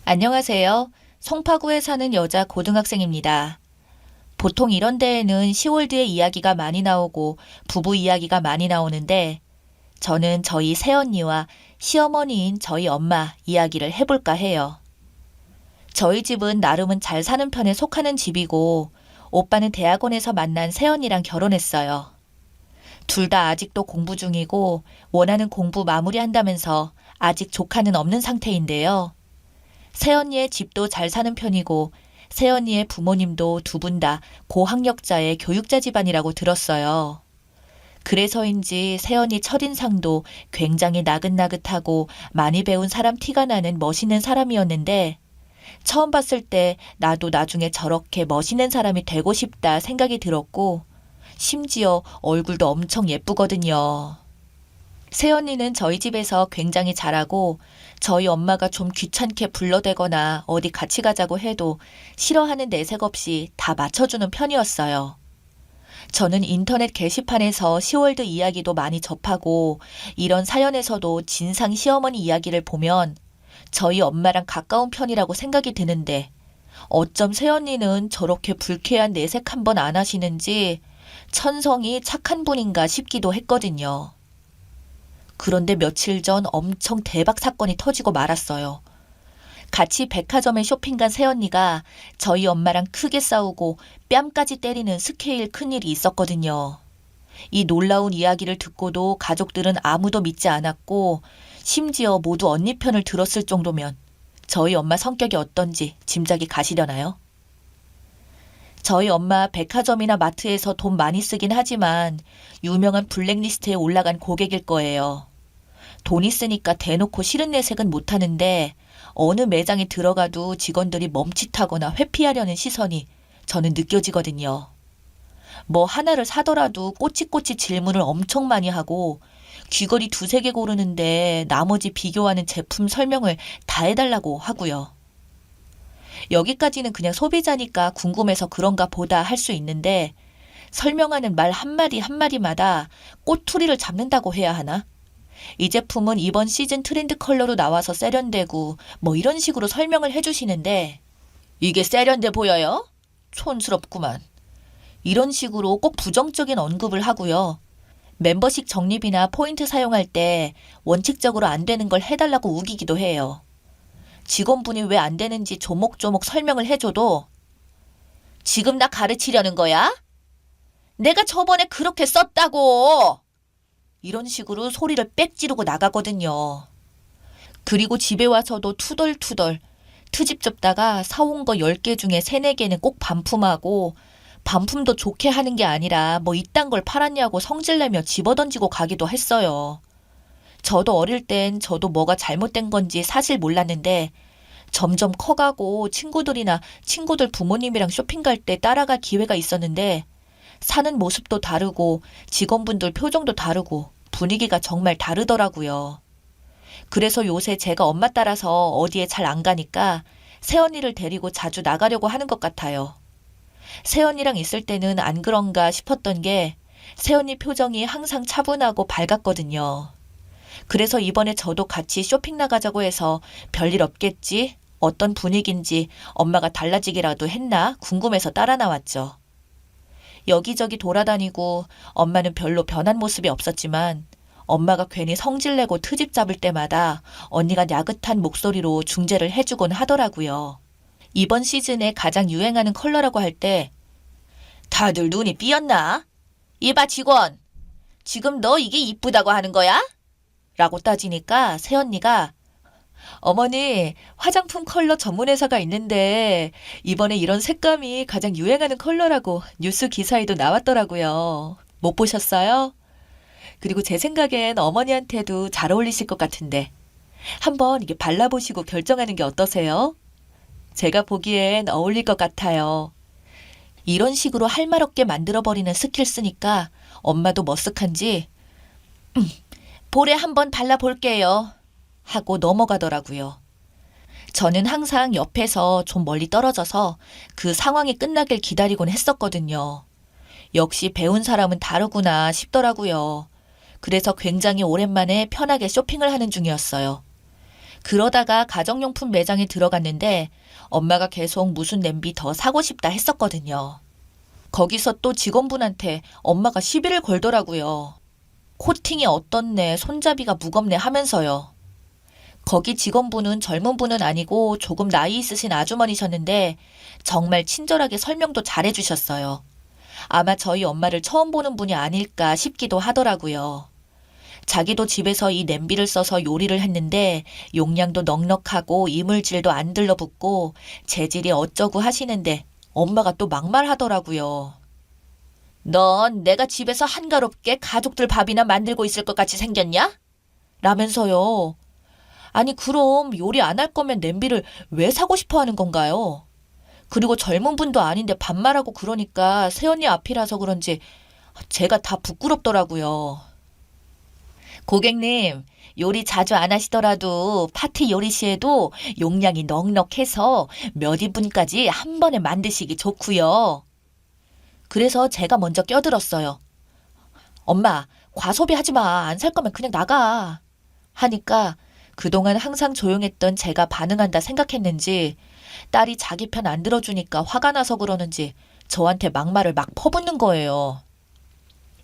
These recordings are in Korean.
안녕하세요. 송파구에 사는 여자 고등학생입니다. 보통 이런 데에는 시월드의 이야기가 많이 나오고 부부 이야기가 많이 나오는데 저는 저희 새언니와 시어머니인 저희 엄마 이야기를 해볼까 해요. 저희 집은 나름은 잘 사는 편에 속하는 집이고 오빠는 대학원에서 만난 새언니랑 결혼했어요. 둘 다 아직도 공부 중이고 원하는 공부 마무리한다면서 아직 조카는 없는 상태인데요. 새언니의 집도 잘 사는 편이고 새언니의 부모님도 두 분 다 고학력자의 교육자 집안이라고 들었어요. 그래서인지 새언니 첫인상도 굉장히 나긋나긋하고 많이 배운 사람 티가 나는 멋있는 사람이었는데 처음 봤을 때 나도 나중에 저렇게 멋있는 사람이 되고 싶다 생각이 들었고 심지어 얼굴도 엄청 예쁘거든요. 새언니는 저희 집에서 굉장히 잘하고 저희 엄마가 좀 귀찮게 불러대거나 어디 같이 가자고 해도 싫어하는 내색 없이 다 맞춰주는 편이었어요. 저는 인터넷 게시판에서 시월드 이야기도 많이 접하고 이런 사연에서도 진상 시어머니 이야기를 보면 저희 엄마랑 가까운 편이라고 생각이 드는데 어쩜 새언니는 저렇게 불쾌한 내색 한 번 안 하시는지 천성이 착한 분인가 싶기도 했거든요. 그런데 며칠 전 엄청 대박 사건이 터지고 말았어요. 같이 백화점에 쇼핑 간 새언니가 저희 엄마랑 크게 싸우고 뺨까지 때리는 스케일 큰일이 있었거든요. 이 놀라운 이야기를 듣고도 가족들은 아무도 믿지 않았고 심지어 모두 언니 편을 들었을 정도면 저희 엄마 성격이 어떤지 짐작이 가시려나요? 저희 엄마 백화점이나 마트에서 돈 많이 쓰긴 하지만 유명한 블랙리스트에 올라간 고객일 거예요. 돈 있으니까 대놓고 싫은 내색은 못하는데 어느 매장에 들어가도 직원들이 멈칫하거나 회피하려는 시선이 저는 느껴지거든요. 뭐 하나를 사더라도 꼬치꼬치 질문을 엄청 많이 하고 귀걸이 두세 개 고르는데 나머지 비교하는 제품 설명을 다 해달라고 하고요. 여기까지는 그냥 소비자니까 궁금해서 그런가 보다 할 수 있는데 설명하는 말 한마디 한마디마다 꼬투리를 잡는다고 해야 하나? 이 제품은 이번 시즌 트렌드 컬러로 나와서 세련되고 뭐 이런 식으로 설명을 해주시는데 이게 세련돼 보여요? 촌스럽구만. 이런 식으로 꼭 부정적인 언급을 하고요. 멤버십 적립이나 포인트 사용할 때 원칙적으로 안 되는 걸 해달라고 우기기도 해요. 직원분이 왜 안 되는지 조목조목 설명을 해줘도 지금 나 가르치려는 거야? 내가 저번에 그렇게 썼다고! 이런 식으로 소리를 빽 지르고 나가거든요. 그리고 집에 와서도 투덜투덜 트집 접다가 사온 거 10개 중에 3, 4개는 꼭 반품하고 반품도 좋게 하는 게 아니라 뭐 이딴 걸 팔았냐고 성질내며 집어던지고 가기도 했어요. 저도 어릴 땐 저도 뭐가 잘못된 건지 사실 몰랐는데 점점 커가고 친구들이나 친구들 부모님이랑 쇼핑 갈 때 따라갈 기회가 있었는데 사는 모습도 다르고 직원분들 표정도 다르고 분위기가 정말 다르더라고요. 그래서 요새 제가 엄마 따라서 어디에 잘 안 가니까 새언니를 데리고 자주 나가려고 하는 것 같아요. 새언니랑 있을 때는 안 그런가 싶었던 게 새언니 표정이 항상 차분하고 밝았거든요. 그래서 이번에 저도 같이 쇼핑 나가자고 해서 별일 없겠지? 어떤 분위기인지 엄마가 달라지기라도 했나 궁금해서 따라 나왔죠. 여기저기 돌아다니고 엄마는 별로 변한 모습이 없었지만 엄마가 괜히 성질내고 트집 잡을 때마다 언니가 야긋한 목소리로 중재를 해주곤 하더라고요. 이번 시즌에 가장 유행하는 컬러라고 할 때 다들 눈이 삐었나? 이봐 직원, 지금 너 이게 이쁘다고 하는 거야? 라고 따지니까 새언니가 어머니, 화장품 컬러 전문 회사가 있는데 이번에 이런 색감이 가장 유행하는 컬러라고 뉴스 기사에도 나왔더라고요. 못 보셨어요? 그리고 제 생각엔 어머니한테도 잘 어울리실 것 같은데 한번 이게 발라보시고 결정하는 게 어떠세요? 제가 보기엔 어울릴 것 같아요. 이런 식으로 할 말 없게 만들어버리는 스킬 쓰니까 엄마도 머쓱한지 볼에 한번 발라볼게요. 하고 넘어가더라고요. 저는 항상 옆에서 좀 멀리 떨어져서 그 상황이 끝나길 기다리곤 했었거든요. 역시 배운 사람은 다르구나 싶더라고요. 그래서 굉장히 오랜만에 편하게 쇼핑을 하는 중이었어요. 그러다가 가정용품 매장에 들어갔는데 엄마가 계속 무슨 냄비 더 사고 싶다 했었거든요. 거기서 또 직원분한테 엄마가 시비를 걸더라고요. 코팅이 어떻네, 손잡이가 무겁네 하면서요. 거기 직원분은 젊은 분은 아니고 조금 나이 있으신 아주머니셨는데 정말 친절하게 설명도 잘해주셨어요. 아마 저희 엄마를 처음 보는 분이 아닐까 싶기도 하더라고요. 자기도 집에서 이 냄비를 써서 요리를 했는데 용량도 넉넉하고 이물질도 안 들러붙고 재질이 어쩌고 하시는데 엄마가 또 막말하더라고요. 넌 내가 집에서 한가롭게 가족들 밥이나 만들고 있을 것 같이 생겼냐? 라면서요. 아니 그럼 요리 안 할 거면 냄비를 왜 사고 싶어 하는 건가요? 그리고 젊은 분도 아닌데 반말하고 그러니까 새언니 앞이라서 그런지 제가 다 부끄럽더라고요. 고객님, 요리 자주 안 하시더라도 파티 요리 시에도 용량이 넉넉해서 몇 인분까지 한 번에 만드시기 좋고요. 그래서 제가 먼저 껴들었어요. 엄마, 과소비하지 마. 안 살 거면 그냥 나가. 하니까 그동안 항상 조용했던 제가 반응한다 생각했는지 딸이 자기 편 안 들어주니까 화가 나서 그러는지 저한테 막말을 막 퍼붓는 거예요.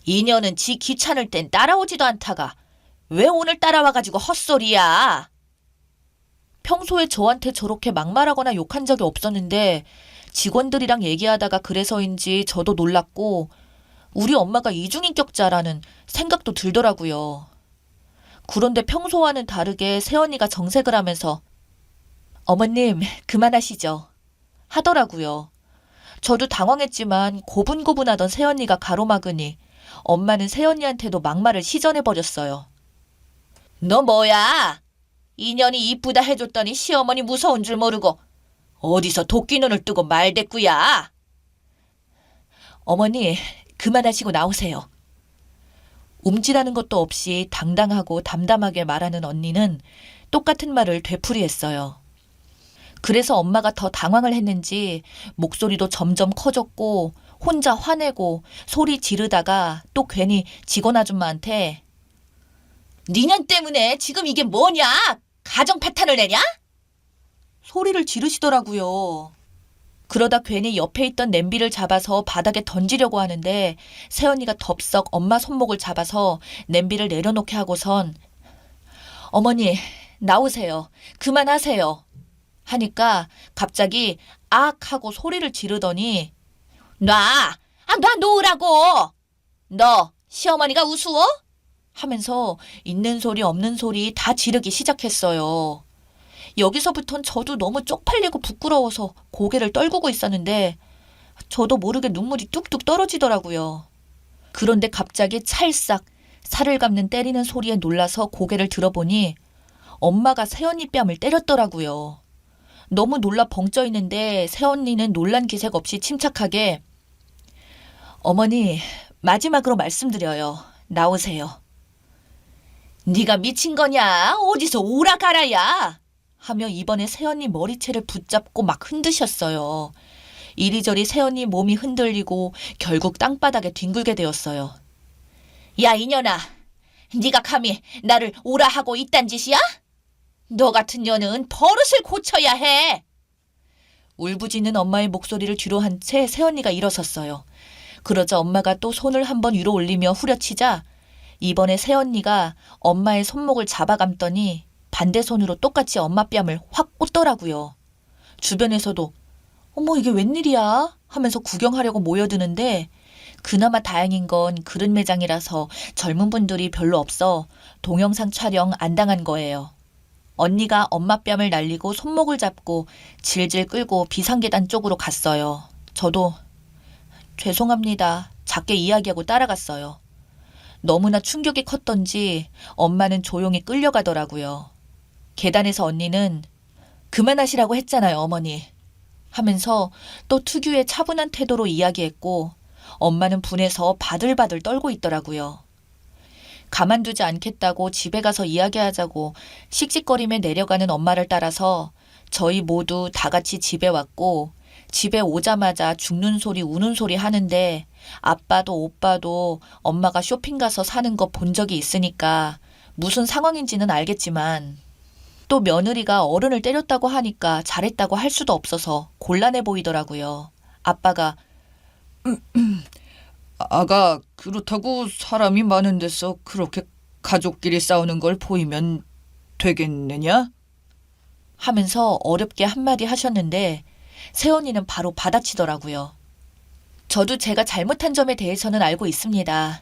이년은 지 귀찮을 땐 따라오지도 않다가 왜 오늘 따라와가지고 헛소리야? 평소에 저한테 저렇게 막말하거나 욕한 적이 없었는데 직원들이랑 얘기하다가 그래서인지 저도 놀랐고 우리 엄마가 이중인격자라는 생각도 들더라고요. 그런데 평소와는 다르게 새언니가 정색을 하면서 어머님 그만하시죠 하더라고요. 저도 당황했지만 고분고분하던 새언니가 가로막으니 엄마는 새언니한테도 막말을 시전해버렸어요. 너 뭐야? 인연이 이쁘다 해줬더니 시어머니 무서운 줄 모르고 어디서 도끼 눈을 뜨고 말대꾸야? 어머니 그만하시고 나오세요. 움찔하는 것도 없이 당당하고 담담하게 말하는 언니는 똑같은 말을 되풀이했어요. 그래서 엄마가 더 당황을 했는지 목소리도 점점 커졌고 혼자 화내고 소리 지르다가 또 괜히 직원 아줌마한테 니년 때문에 지금 이게 뭐냐? 가정 파탄을 내냐? 소리를 지르시더라고요. 그러다 괜히 옆에 있던 냄비를 잡아서 바닥에 던지려고 하는데 새언니가 덥석 엄마 손목을 잡아서 냄비를 내려놓게 하고선 어머니 나오세요. 그만하세요. 하니까 갑자기 악 하고 소리를 지르더니 놔! 놔 놓으라고! 너 시어머니가 우스워? 하면서 있는 소리 없는 소리 다 지르기 시작했어요. 여기서부턴 저도 너무 쪽팔리고 부끄러워서 고개를 떨구고 있었는데 저도 모르게 눈물이 뚝뚝 떨어지더라고요. 그런데 갑자기 찰싹 살을 감는 때리는 소리에 놀라서 고개를 들어보니 엄마가 새언니 뺨을 때렸더라고요. 너무 놀라 벙쪄 있는데 새언니는 놀란 기색 없이 침착하게 어머니 마지막으로 말씀드려요. 나오세요. 네가 미친 거냐? 어디서 오라 가라야? 하며 이번에 새언니 머리채를 붙잡고 막 흔드셨어요. 이리저리 새언니 몸이 흔들리고 결국 땅바닥에 뒹굴게 되었어요. 야 이년아, 네가 감히 나를 오라 하고 이딴 짓이야? 너 같은 년은 버릇을 고쳐야 해. 울부짖는 엄마의 목소리를 뒤로 한 채 새언니가 일어섰어요. 그러자 엄마가 또 손을 한번 위로 올리며 후려치자 이번에 새언니가 엄마의 손목을 잡아감더니 반대 손으로 똑같이 엄마 뺨을 확 꽂더라고요. 주변에서도 어머 이게 웬일이야 하면서 구경하려고 모여드는데 그나마 다행인 건 그릇 매장이라서 젊은 분들이 별로 없어 동영상 촬영 안 당한 거예요. 언니가 엄마 뺨을 날리고 손목을 잡고 질질 끌고 비상계단 쪽으로 갔어요. 저도 죄송합니다. 작게 이야기하고 따라갔어요. 너무나 충격이 컸던지 엄마는 조용히 끌려가더라고요. 계단에서 언니는 그만하시라고 했잖아요, 어머니. 하면서 또 특유의 차분한 태도로 이야기했고 엄마는 분해서 바들바들 떨고 있더라고요. 가만두지 않겠다고 집에 가서 이야기하자고 씩씩거리며 내려가는 엄마를 따라서 저희 모두 다 같이 집에 왔고 집에 오자마자 죽는 소리 우는 소리 하는데 아빠도 오빠도 엄마가 쇼핑 가서 사는 거 본 적이 있으니까 무슨 상황인지는 알겠지만 또 며느리가 어른을 때렸다고 하니까 잘했다고 할 수도 없어서 곤란해 보이더라고요. 아빠가 아가 그렇다고 사람이 많은 데서 그렇게 가족끼리 싸우는 걸 보이면 되겠느냐? 하면서 어렵게 한마디 하셨는데 새언니는 바로 받아치더라고요. 저도 제가 잘못한 점에 대해서는 알고 있습니다.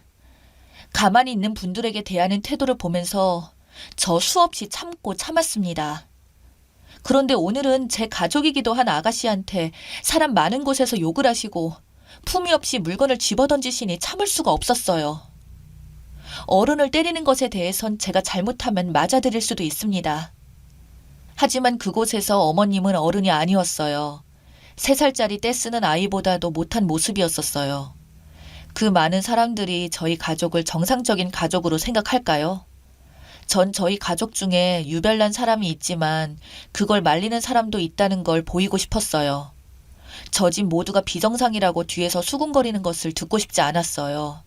가만히 있는 분들에게 대하는 태도를 보면서 저 수없이 참고 참았습니다. 그런데 오늘은 제 가족이기도 한 아가씨한테 사람 많은 곳에서 욕을 하시고 품위 없이 물건을 집어던지시니 참을 수가 없었어요. 어른을 때리는 것에 대해선 제가 잘못하면 맞아들일 수도 있습니다. 하지만 그곳에서 어머님은 어른이 아니었어요. 3살짜리 떼쓰는 아이보다도 못한 모습이었었어요. 그 많은 사람들이 저희 가족을 정상적인 가족으로 생각할까요? 전 저희 가족 중에 유별난 사람이 있지만 그걸 말리는 사람도 있다는 걸 보이고 싶었어요. 저 집 모두가 비정상이라고 뒤에서 수군거리는 것을 듣고 싶지 않았어요.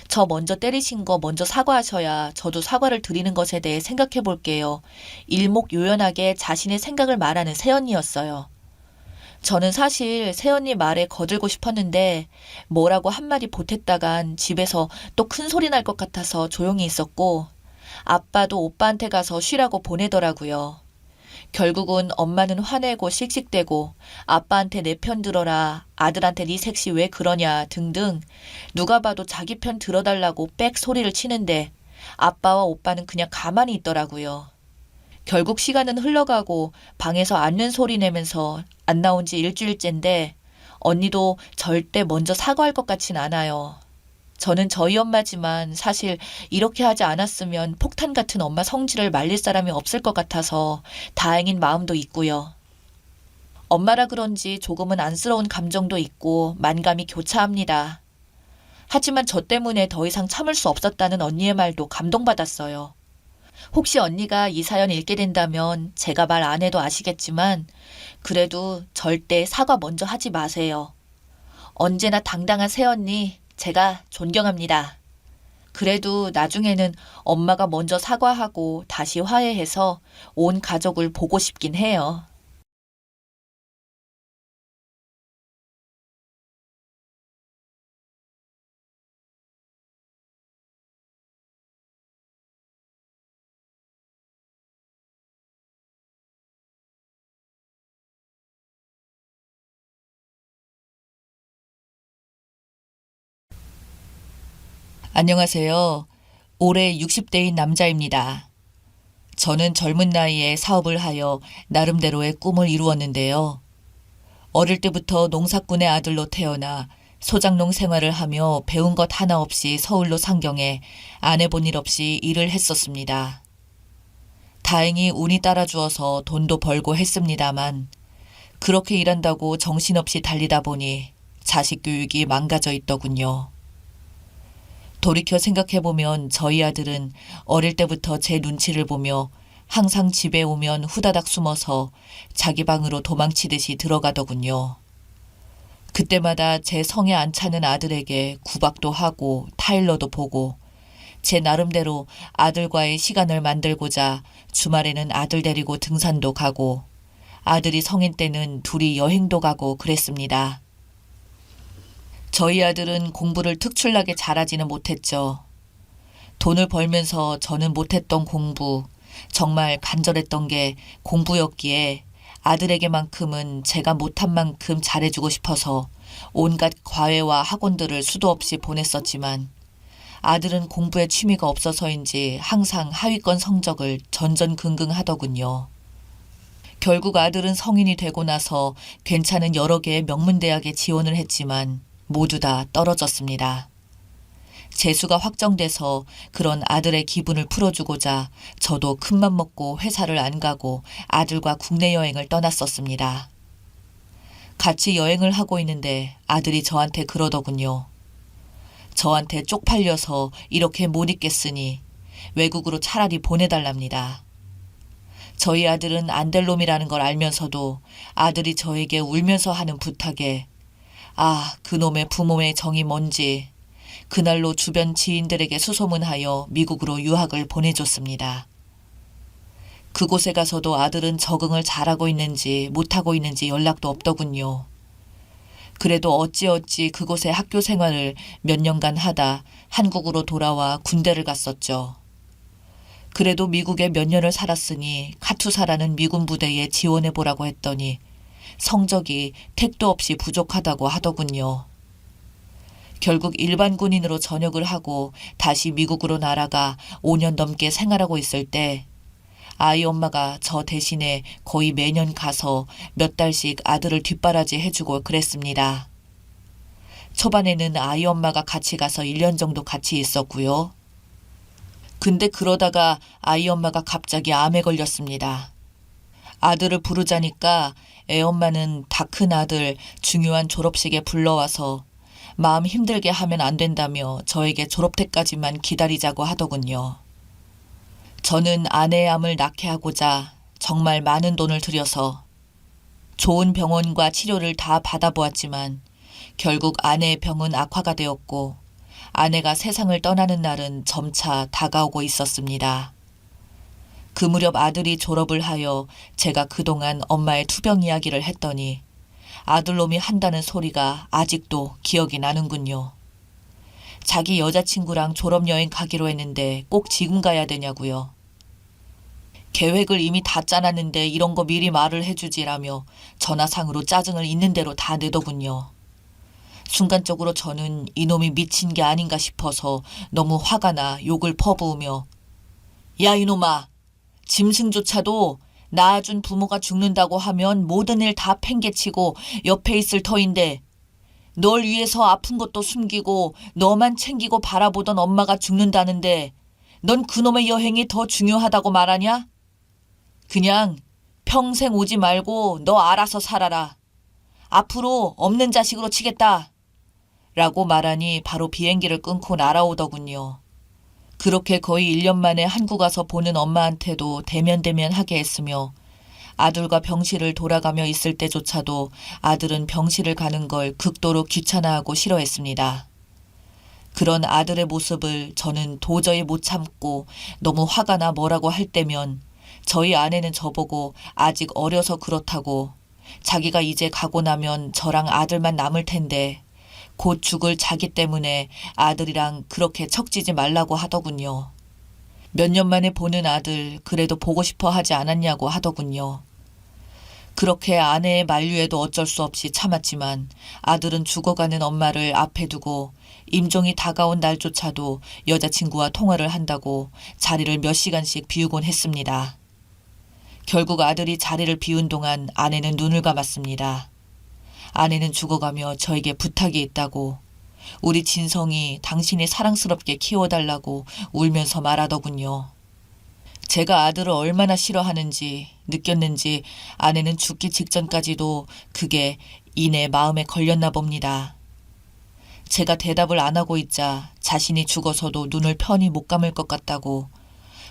저 먼저 때리신 거 먼저 사과하셔야 저도 사과를 드리는 것에 대해 생각해 볼게요. 일목요연하게 자신의 생각을 말하는 새언니였어요. 저는 사실 새언니 말에 거들고 싶었는데 뭐라고 한마디 보탰다간 집에서 또 큰 소리 날 것 같아서 조용히 있었고 아빠도 오빠한테 가서 쉬라고 보내더라고요. 결국은 엄마는 화내고 씩씩대고 아빠한테 내 편 들어라, 아들한테 네 색시 왜 그러냐 등등 누가 봐도 자기 편 들어달라고 빽 소리를 치는데 아빠와 오빠는 그냥 가만히 있더라고요. 결국 시간은 흘러가고 방에서 앓는 소리 내면서 안 나온 지 일주일째인데 언니도 절대 먼저 사과할 것 같진 않아요. 저는 저희 엄마지만 사실 이렇게 하지 않았으면 폭탄 같은 엄마 성질을 말릴 사람이 없을 것 같아서 다행인 마음도 있고요. 엄마라 그런지 조금은 안쓰러운 감정도 있고 만감이 교차합니다. 하지만 저 때문에 더 이상 참을 수 없었다는 언니의 말도 감동받았어요. 혹시 언니가 이 사연 읽게 된다면 제가 말 안 해도 아시겠지만 그래도 절대 사과 먼저 하지 마세요. 언제나 당당한 새언니 제가 존경합니다. 그래도 나중에는 엄마가 먼저 사과하고 다시 화해해서 온 가족을 보고 싶긴 해요. 안녕하세요. 올해 60대인 남자입니다. 저는 젊은 나이에 사업을 하여 나름대로의 꿈을 이루었는데요. 어릴 때부터 농사꾼의 아들로 태어나 소작농 생활을 하며 배운 것 하나 없이 서울로 상경해 안 해본 일 없이 일을 했었습니다. 다행히 운이 따라주어서 돈도 벌고 했습니다만 그렇게 일한다고 정신없이 달리다 보니 자식 교육이 망가져 있더군요. 돌이켜 생각해보면 저희 아들은 어릴 때부터 제 눈치를 보며 항상 집에 오면 후다닥 숨어서 자기 방으로 도망치듯이 들어가더군요. 그때마다 제 성에 안 차는 아들에게 구박도 하고 타일러도 보고 제 나름대로 아들과의 시간을 만들고자 주말에는 아들 데리고 등산도 가고 아들이 성인 때는 둘이 여행도 가고 그랬습니다. 저희 아들은 공부를 특출나게 잘하지는 못했죠. 돈을 벌면서 저는 못했던 공부, 정말 간절했던 게 공부였기에 아들에게만큼은 제가 못한 만큼 잘해주고 싶어서 온갖 과외와 학원들을 수도 없이 보냈었지만 아들은 공부에 취미가 없어서인지 항상 하위권 성적을 전전긍긍하더군요. 결국 아들은 성인이 되고 나서 괜찮은 여러 개의 명문대학에 지원을 했지만 모두 다 떨어졌습니다. 재수가 확정돼서 그런 아들의 기분을 풀어주고자 저도 큰맘 먹고 회사를 안 가고 아들과 국내 여행을 떠났었습니다. 같이 여행을 하고 있는데 아들이 저한테 그러더군요. 저한테 쪽팔려서 이렇게 못 있겠으니 외국으로 차라리 보내달랍니다. 저희 아들은 안 될 놈이라는 걸 알면서도 아들이 저에게 울면서 하는 부탁에 그놈의 부모의 정이 뭔지 그날로 주변 지인들에게 수소문하여 미국으로 유학을 보내줬습니다. 그곳에 가서도 아들은 적응을 잘하고 있는지 못하고 있는지 연락도 없더군요. 그래도 어찌어찌 그곳의 학교 생활을 몇 년간 하다 한국으로 돌아와 군대를 갔었죠. 그래도 미국에 몇 년을 살았으니 카투사라는 미군 부대에 지원해보라고 했더니 성적이 택도 없이 부족하다고 하더군요. 결국 일반 군인으로 전역을 하고 다시 미국으로 날아가 5년 넘게 생활하고 있을 때 아이 엄마가 저 대신에 거의 매년 가서 몇 달씩 아들을 뒷바라지 해주고 그랬습니다. 초반에는 아이 엄마가 같이 가서 1년 정도 같이 있었고요. 근데 그러다가 아이 엄마가 갑자기 암에 걸렸습니다. 아들을 부르자니까 애엄마는 다 큰 아들 중요한 졸업식에 불러와서 마음 힘들게 하면 안 된다며 저에게 졸업 때까지만 기다리자고 하더군요. 저는 아내의 암을 낫게 하고자 정말 많은 돈을 들여서 좋은 병원과 치료를 다 받아보았지만 결국 아내의 병은 악화가 되었고 아내가 세상을 떠나는 날은 점차 다가오고 있었습니다. 그 무렵 아들이 졸업을 하여 제가 그동안 엄마의 투병 이야기를 했더니 아들놈이 한다는 소리가 아직도 기억이 나는군요. 자기 여자친구랑 졸업여행 가기로 했는데 꼭 지금 가야 되냐고요. 계획을 이미 다 짜놨는데 이런 거 미리 말을 해주지라며 전화상으로 짜증을 있는 대로 다 내더군요. 순간적으로 저는 이놈이 미친 게 아닌가 싶어서 너무 화가 나 욕을 퍼부으며 야 이놈아, 짐승조차도 낳아준 부모가 죽는다고 하면 모든 일 다 팽개치고 옆에 있을 터인데 널 위해서 아픈 것도 숨기고 너만 챙기고 바라보던 엄마가 죽는다는데 넌 그놈의 여행이 더 중요하다고 말하냐? 그냥 평생 오지 말고 너 알아서 살아라. 앞으로 없는 자식으로 치겠다. 라고 말하니 바로 비행기를 끊고 날아오더군요. 그렇게 거의 1년 만에 한국 와서 보는 엄마한테도 대면대면하게 했으며 아들과 병실을 돌아가며 있을 때조차도 아들은 병실을 가는 걸 극도로 귀찮아하고 싫어했습니다. 그런 아들의 모습을 저는 도저히 못 참고 너무 화가 나 뭐라고 할 때면 저희 아내는 저보고 아직 어려서 그렇다고 자기가 이제 가고 나면 저랑 아들만 남을 텐데 곧 죽을 자기 때문에 아들이랑 그렇게 척지지 말라고 하더군요. 몇 년 만에 보는 아들 그래도 보고 싶어 하지 않았냐고 하더군요. 그렇게 아내의 만류에도 어쩔 수 없이 참았지만 아들은 죽어가는 엄마를 앞에 두고 임종이 다가온 날조차도 여자친구와 통화를 한다고 자리를 몇 시간씩 비우곤 했습니다. 결국 아들이 자리를 비운 동안 아내는 눈을 감았습니다. 아내는 죽어가며 저에게 부탁이 있다고 우리 진성이 당신이 사랑스럽게 키워달라고 울면서 말하더군요. 제가 아들을 얼마나 싫어하는지 느꼈는지 아내는 죽기 직전까지도 그게 이내 마음에 걸렸나 봅니다. 제가 대답을 안 하고 있자 자신이 죽어서도 눈을 편히 못 감을 것 같다고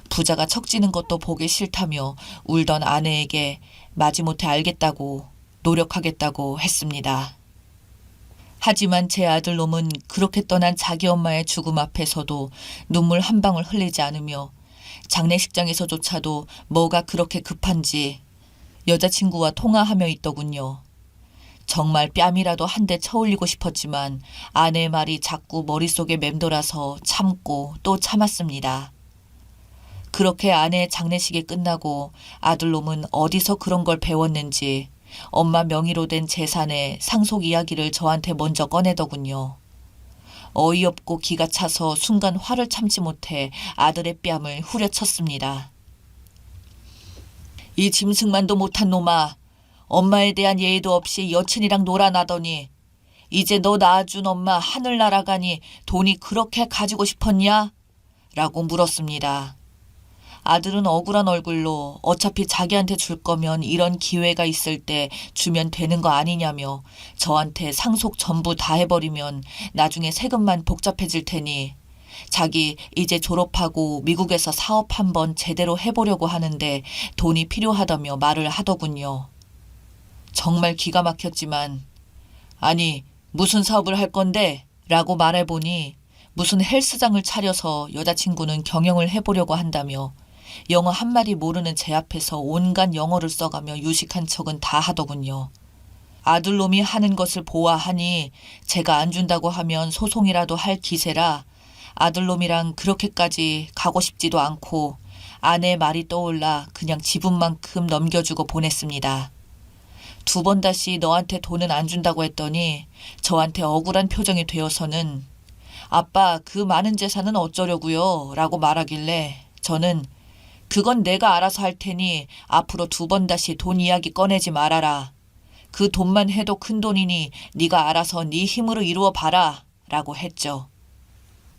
부자가 척지는 것도 보기 싫다며 울던 아내에게 마지못해 알겠다고 노력하겠다고 했습니다. 하지만 제 아들놈은 그렇게 떠난 자기 엄마의 죽음 앞에서도 눈물 한 방울 흘리지 않으며 장례식장에서조차도 뭐가 그렇게 급한지 여자친구와 통화하며 있더군요. 정말 뺨이라도 한 대 쳐올리고 싶었지만 아내의 말이 자꾸 머릿속에 맴돌아서 참고 또 참았습니다. 그렇게 아내의 장례식이 끝나고 아들놈은 어디서 그런 걸 배웠는지 엄마 명의로 된 재산의 상속 이야기를 저한테 먼저 꺼내더군요. 어이없고 기가 차서 순간 화를 참지 못해 아들의 뺨을 후려쳤습니다. 이 짐승만도 못한 놈아, 엄마에 대한 예의도 없이 여친이랑 놀아나더니 이제 너 낳아준 엄마 하늘 날아가니 돈이 그렇게 가지고 싶었냐? 라고 물었습니다. 아들은 억울한 얼굴로 어차피 자기한테 줄 거면 이런 기회가 있을 때 주면 되는 거 아니냐며 저한테 상속 전부 다 해버리면 나중에 세금만 복잡해질 테니 자기 이제 졸업하고 미국에서 사업 한번 제대로 해보려고 하는데 돈이 필요하다며 말을 하더군요. 정말 기가 막혔지만 아니 무슨 사업을 할 건데? 라고 말해보니 무슨 헬스장을 차려서 여자친구는 경영을 해보려고 한다며 영어 한마디 모르는 제 앞에서 온갖 영어를 써가며 유식한 척은 다 하더군요. 아들놈이 하는 것을 보아하니 제가 안 준다고 하면 소송이라도 할 기세라 아들놈이랑 그렇게까지 가고 싶지도 않고 아내 말이 떠올라 그냥 지분만큼 넘겨주고 보냈습니다. 2번 다시 너한테 돈은 안 준다고 했더니 저한테 억울한 표정이 되어서는 아빠 그 많은 재산은 어쩌려고요? 라고 말하길래 저는 그건 내가 알아서 할 테니 앞으로 2번 다시 돈 이야기 꺼내지 말아라. 그 돈만 해도 큰 돈이니 네가 알아서 네 힘으로 이루어 봐라 라고 했죠.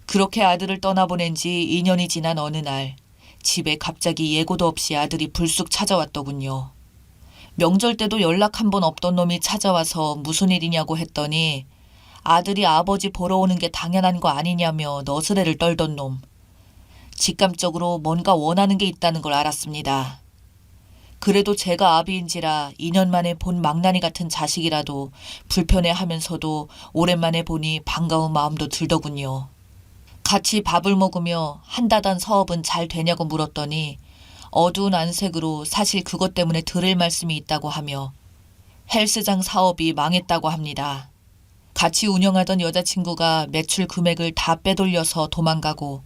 그렇게 아들을 떠나보낸 지 2년이 지난 어느 날 집에 갑자기 예고도 없이 아들이 불쑥 찾아왔더군요. 명절 때도 연락 한 번 없던 놈이 찾아와서 무슨 일이냐고 했더니 아들이 아버지 보러 오는 게 당연한 거 아니냐며 너스레를 떨던 놈. 직감적으로 뭔가 원하는 게 있다는 걸 알았습니다. 그래도 제가 아비인지라 2년 만에 본 망나니 같은 자식이라도 불편해하면서도 오랜만에 보니 반가운 마음도 들더군요. 같이 밥을 먹으며 한다던 사업은 잘 되냐고 물었더니 어두운 안색으로 사실 그것 때문에 들을 말씀이 있다고 하며 헬스장 사업이 망했다고 합니다. 같이 운영하던 여자친구가 매출 금액을 다 빼돌려서 도망가고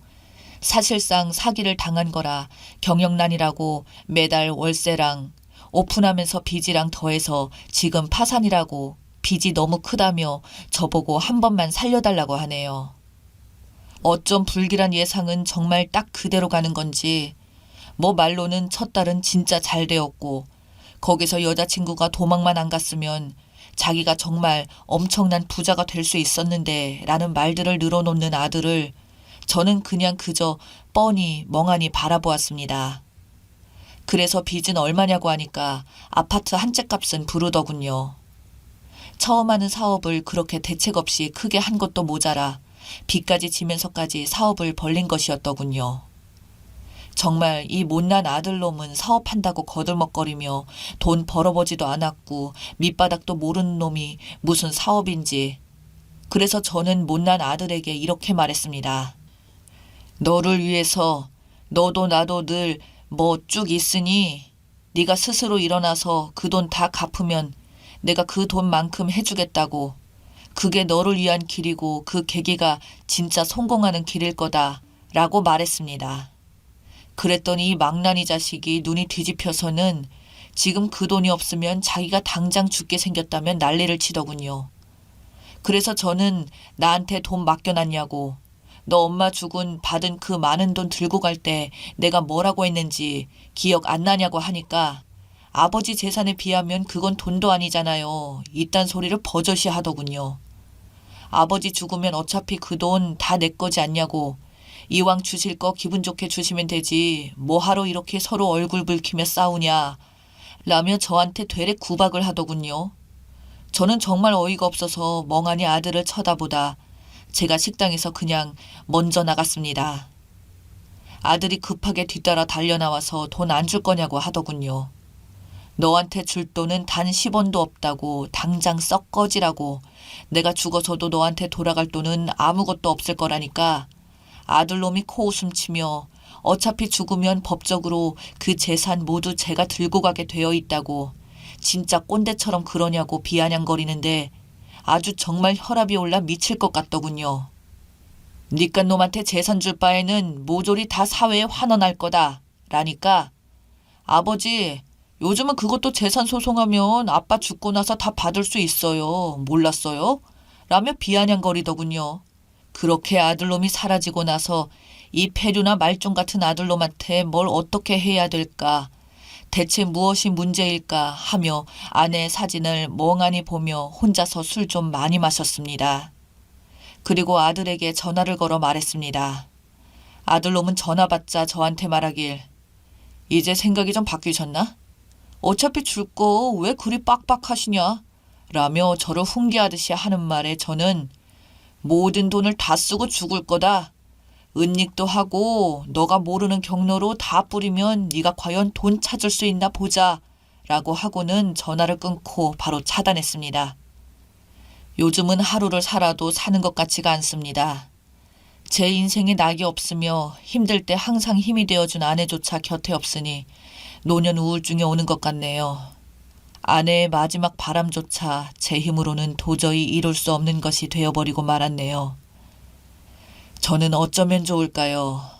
사실상 사기를 당한 거라 경영난이라고 매달 월세랑 오픈하면서 빚이랑 더해서 지금 파산이라고 빚이 너무 크다며 저보고 한 번만 살려달라고 하네요. 어쩜 불길한 예상은 정말 딱 그대로 가는 건지 뭐 말로는 첫 달은 진짜 잘 되었고 거기서 여자친구가 도망만 안 갔으면 자기가 정말 엄청난 부자가 될 수 있었는데 라는 말들을 늘어놓는 아들을 저는 그냥 그저 뻔히 멍하니 바라보았습니다. 그래서 빚은 얼마냐고 하니까 아파트 한 채 값은 부르더군요. 처음 하는 사업을 그렇게 대책 없이 크게 한 것도 모자라 빚까지 지면서까지 사업을 벌린 것이었더군요. 정말 이 못난 아들놈은 사업한다고 거들먹거리며 돈 벌어보지도 않았고 밑바닥도 모르는 놈이 무슨 사업인지. 그래서 저는 못난 아들에게 이렇게 말했습니다. 너를 위해서 너도 나도 늘 뭐 쭉 있으니 네가 스스로 일어나서 그 돈 다 갚으면 내가 그 돈만큼 해주겠다고. 그게 너를 위한 길이고 그 계기가 진짜 성공하는 길일 거다 라고 말했습니다. 그랬더니 이 망나니 자식이 눈이 뒤집혀서는 지금 그 돈이 없으면 자기가 당장 죽게 생겼다면 난리를 치더군요. 그래서 저는 나한테 돈 맡겨놨냐고 너 엄마 죽은 받은 그 많은 돈 들고 갈 때 내가 뭐라고 했는지 기억 안 나냐고 하니까 아버지 재산에 비하면 그건 돈도 아니잖아요. 이딴 소리를 버젓이 하더군요. 아버지 죽으면 어차피 그 돈 다 내 거지 않냐고. 이왕 주실 거 기분 좋게 주시면 되지. 뭐하러 이렇게 서로 얼굴 붉히며 싸우냐. 라며 저한테 되레 구박을 하더군요. 저는 정말 어이가 없어서 멍하니 아들을 쳐다보다 제가 식당에서 그냥 먼저 나갔습니다. 아들이 급하게 뒤따라 달려나와서 돈 안 줄 거냐고 하더군요. 너한테 줄 돈은 단 10원도 없다고 당장 썩 꺼지라고. 내가 죽어서도 너한테 돌아갈 돈은 아무것도 없을 거라니까. 아들놈이 코웃음 치며 어차피 죽으면 법적으로 그 재산 모두 제가 들고 가게 되어 있다고. 진짜 꼰대처럼 그러냐고 비아냥거리는데 아주 정말 혈압이 올라 미칠 것 같더군요. 니깟 놈한테 재산 줄 바에는 모조리 다 사회에 환원할 거다. 라니까 아버지 요즘은 그것도 재산 소송하면 아빠 죽고 나서 다 받을 수 있어요. 몰랐어요? 라며 비아냥거리더군요. 그렇게 아들놈이 사라지고 나서 이 폐류나 말종 같은 아들놈한테 뭘 어떻게 해야 될까? 대체 무엇이 문제일까 하며 아내의 사진을 멍하니 보며 혼자서 술 좀 많이 마셨습니다. 그리고 아들에게 전화를 걸어 말했습니다. 아들놈은 전화 받자 저한테 말하길 이제 생각이 좀 바뀌셨나? 어차피 줄 거 왜 그리 빡빡하시냐? 라며 저를 훈계하듯이 하는 말에 저는 모든 돈을 다 쓰고 죽을 거다. 은닉도 하고 너가 모르는 경로로 다 뿌리면 네가 과연 돈 찾을 수 있나 보자 라고 하고는 전화를 끊고 바로 차단했습니다. 요즘은 하루를 살아도 사는 것 같지가 않습니다. 제 인생에 낙이 없으며 힘들 때 항상 힘이 되어준 아내조차 곁에 없으니 노년 우울증이 오는 것 같네요. 아내의 마지막 바람조차 제 힘으로는 도저히 이룰 수 없는 것이 되어버리고 말았네요. 저는 어쩌면 좋을까요?